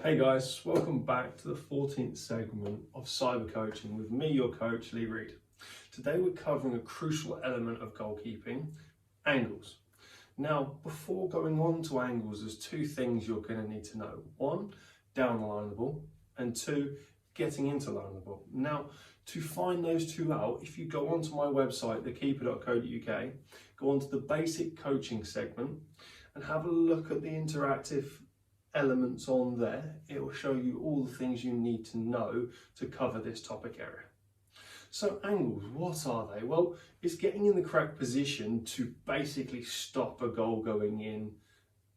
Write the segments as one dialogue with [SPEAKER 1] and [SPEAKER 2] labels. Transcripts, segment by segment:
[SPEAKER 1] Hey guys, welcome back to the 14th segment of Cyber Coaching with me, your coach, Lee Reed. Today we're covering a crucial element of goalkeeping, angles. Now, before going on to angles, there's two things you're going to need to know. One, down the line of the ball, and two, getting into the line of the ball. Now, to find those two out, if you go onto my website, thekeeper.co.uk, go onto the basic coaching segment and have a look at the interactive elements on there. It will show you all the things you need to know to cover this topic area. So angles, what are they? Well, it's getting in the correct position to basically stop a goal going in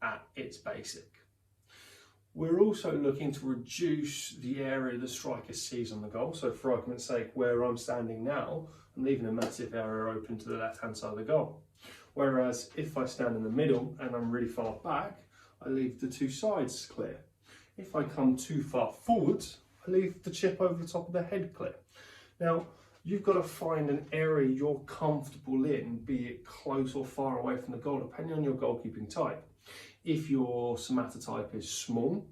[SPEAKER 1] at its basic. We're also looking to reduce the area the striker sees on the goal. So for argument's sake, where I'm standing now, I'm leaving a massive area open to the left-hand side of the goal. Whereas if I stand in the middle and I'm really far back, I leave the two sides clear. If I come too far forwards, I leave the chip over the top of the head clear. Now, you've got to find an area you're comfortable in, be it close or far away from the goal, depending on your goalkeeping type. If your somatotype is small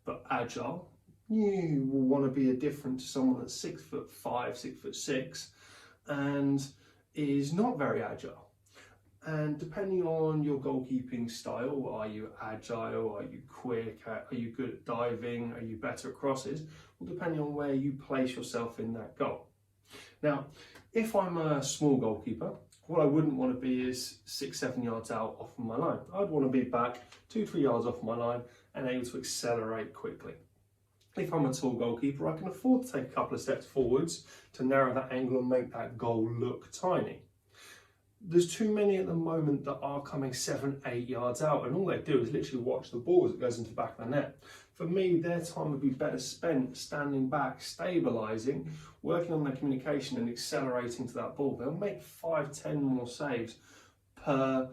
[SPEAKER 1] but agile, you will want to be different to someone that's 6'5", 6'6", and is not very agile. And depending on your goalkeeping style, are you agile, are you quick, are you good at diving, are you better at crosses? Well, depending on where you place yourself in that goal. Now, if I'm a small goalkeeper, what I wouldn't want to be is 6-7 yards out off of my line. I'd want to be back 2-3 yards off my line and able to accelerate quickly. If I'm a tall goalkeeper, I can afford to take a couple of steps forwards to narrow that angle and make that goal look tiny. There's too many at the moment that are coming 7-8 yards out, and all they do is literally watch the ball as it goes into the back of the net. For me, their time would be better spent standing back, stabilising, working on their communication and accelerating to that ball. They'll make 5-10 more saves per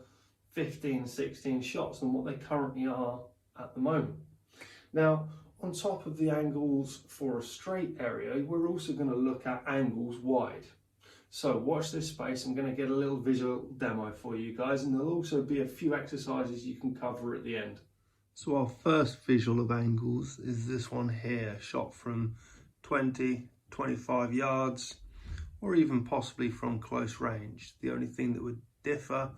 [SPEAKER 1] 15-16 shots than what they currently are at the moment. Now, on top of the angles for a straight area, we're also going to look at angles wide. So watch this space. I'm going to get a little visual demo for you guys, and there'll also be a few exercises you can cover at the end. So our first visual of angles is this one here, shot from 20, 25 yards, or even possibly from close range. The only thing that would differ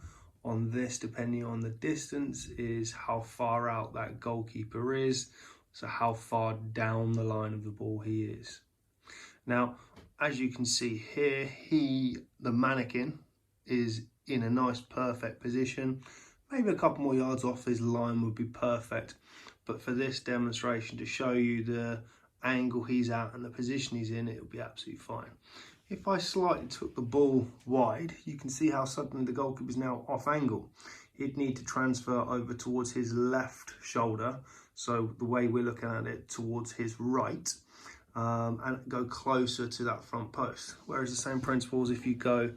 [SPEAKER 1] on this, depending on the distance, is how far out that goalkeeper is, so how far down the line of the ball he is. Now, as you can see here, the mannequin is in a nice perfect position. Maybe a couple more yards off his line would be perfect. But for this demonstration, to show you the angle he's at and the position he's in, it will be absolutely fine. If I slightly took the ball wide, you can see how suddenly the goalkeeper is now off angle. He'd need to transfer over towards his left shoulder. So the way we're looking at it, towards his right. And go closer to that front post. Whereas the same principles, if you go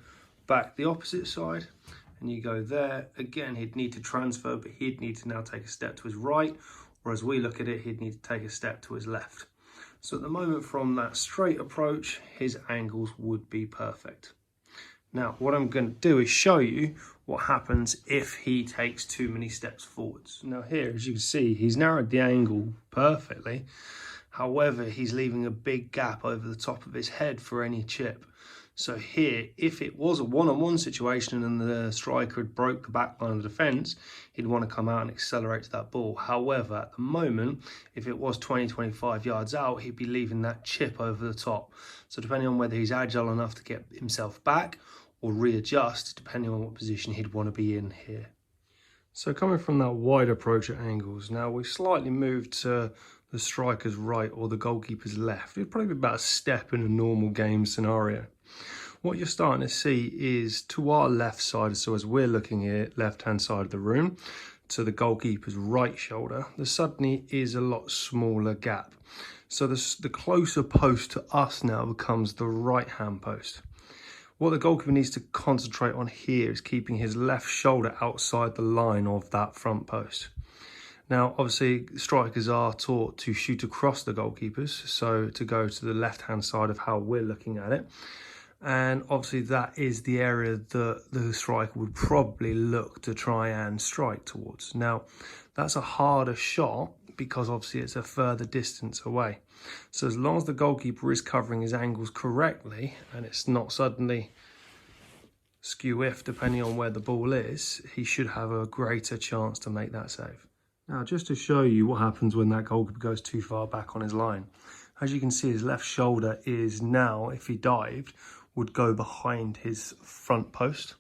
[SPEAKER 1] back the opposite side and you go there, again, he'd need to transfer, but he'd need to now take a step to his right, or as we look at it, he'd need to take a step to his left. So at the moment, from that straight approach, his angles would be perfect. Now, what I'm going to do is show you what happens if he takes too many steps forwards. Now here, as you can see, he's narrowed the angle perfectly. However, he's leaving a big gap over the top of his head for any chip. So here, if it was a one-on-one situation and the striker had broke the back line of the defence, he'd want to come out and accelerate to that ball. However, at the moment, if it was 20-25 yards out, he'd be leaving that chip over the top. So depending on whether he's agile enough to get himself back or readjust, depending on what position he'd want to be in here. So coming from that wide approach at angles, now we slightly moved to the striker's right or the goalkeeper's left. It'd probably be about a step in a normal game scenario. What you're starting to see is to our left side, so as we're looking here, left-hand side of the room, to the goalkeeper's right shoulder, there suddenly is a lot smaller gap. So the closer post to us now becomes the right-hand post. What the goalkeeper needs to concentrate on here is keeping his left shoulder outside the line of that front post. Now, obviously, strikers are taught to shoot across the goalkeepers, so to go to the left-hand side of how we're looking at it. And obviously, that is the area that the striker would probably look to try and strike towards. Now, that's a harder shot because obviously it's a further distance away. So as long as the goalkeeper is covering his angles correctly and it's not suddenly skew-if depending on where the ball is, he should have a greater chance to make that save. Now, just to show you what happens when that goalkeeper goes too far back on his line, as you can see, his left shoulder is now, if he dived, would go behind his front post.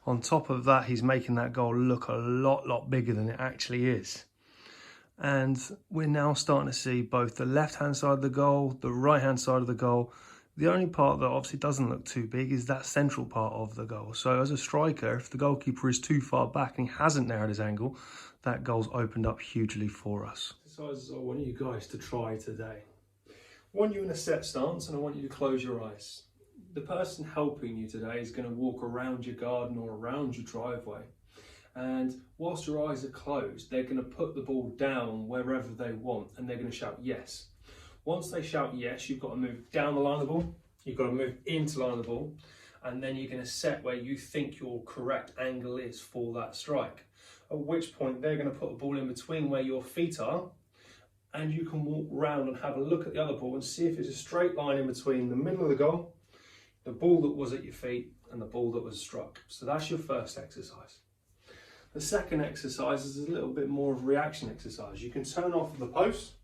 [SPEAKER 1] On top of that, he's making that goal look a lot bigger than it actually is. And we're now starting to see both the left-hand side of the goal, the right-hand side of the goal. The only part that obviously doesn't look too big is that central part of the goal. So as a striker, if the goalkeeper is too far back and he hasn't narrowed his angle, that goal's opened up hugely for us. Exercises I want you guys to try today. I want you in a set stance and I want you to close your eyes. The person helping you today is going to walk around your garden or around your driveway. And whilst your eyes are closed, they're going to put the ball down wherever they want and they're going to shout yes. Once they shout yes, you've got to move down the line of the ball, you've got to move into the line of the ball, and then you're going to set where you think your correct angle is for that strike. At which point they're going to put the ball in between where your feet are, and you can walk around and have a look at the other ball and see if it's a straight line in between the middle of the goal, the ball that was at your feet, and the ball that was struck. So that's your first exercise. The second exercise is a little bit more of a reaction exercise. You can turn off the post.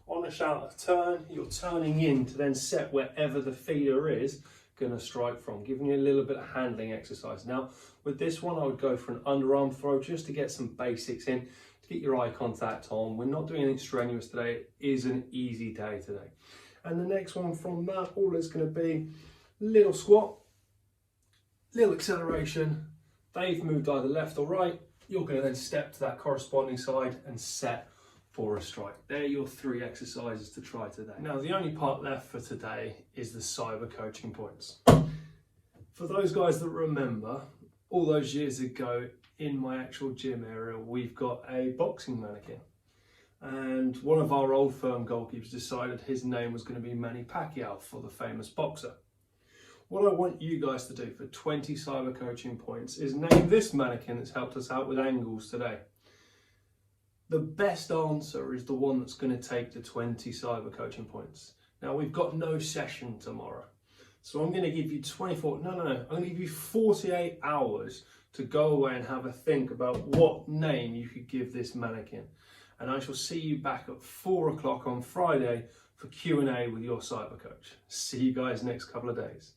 [SPEAKER 1] On a shout of turn, you're turning in to then set wherever the feeder is going to strike from, giving you a little bit of handling exercise. Now, with this one, I would go for an underarm throw just to get some basics in, to get your eye contact on. We're not doing anything strenuous today. It is an easy day today. And the next one from that, all is going to be little squat, little acceleration. They've moved either left or right. You're going to then step to that corresponding side and set for a strike. They're your 3 exercises to try today. Now, the only part left for today is the cyber coaching points. For those guys that remember, all those years ago in my actual gym area, we've got a boxing mannequin. And one of our old firm goalkeepers decided his name was going to be Manny Pacquiao for the famous boxer. What I want you guys to do for 20 cyber coaching points is name this mannequin that's helped us out with angles today. The best answer is the one that's going to take the 20 cyber coaching points. Now, we've got no session tomorrow. So I'm going to give you I'm going to give you 48 hours to go away and have a think about what name you could give this mannequin. And I shall see you back at 4 o'clock on Friday for Q&A with your cyber coach. See you guys next couple of days.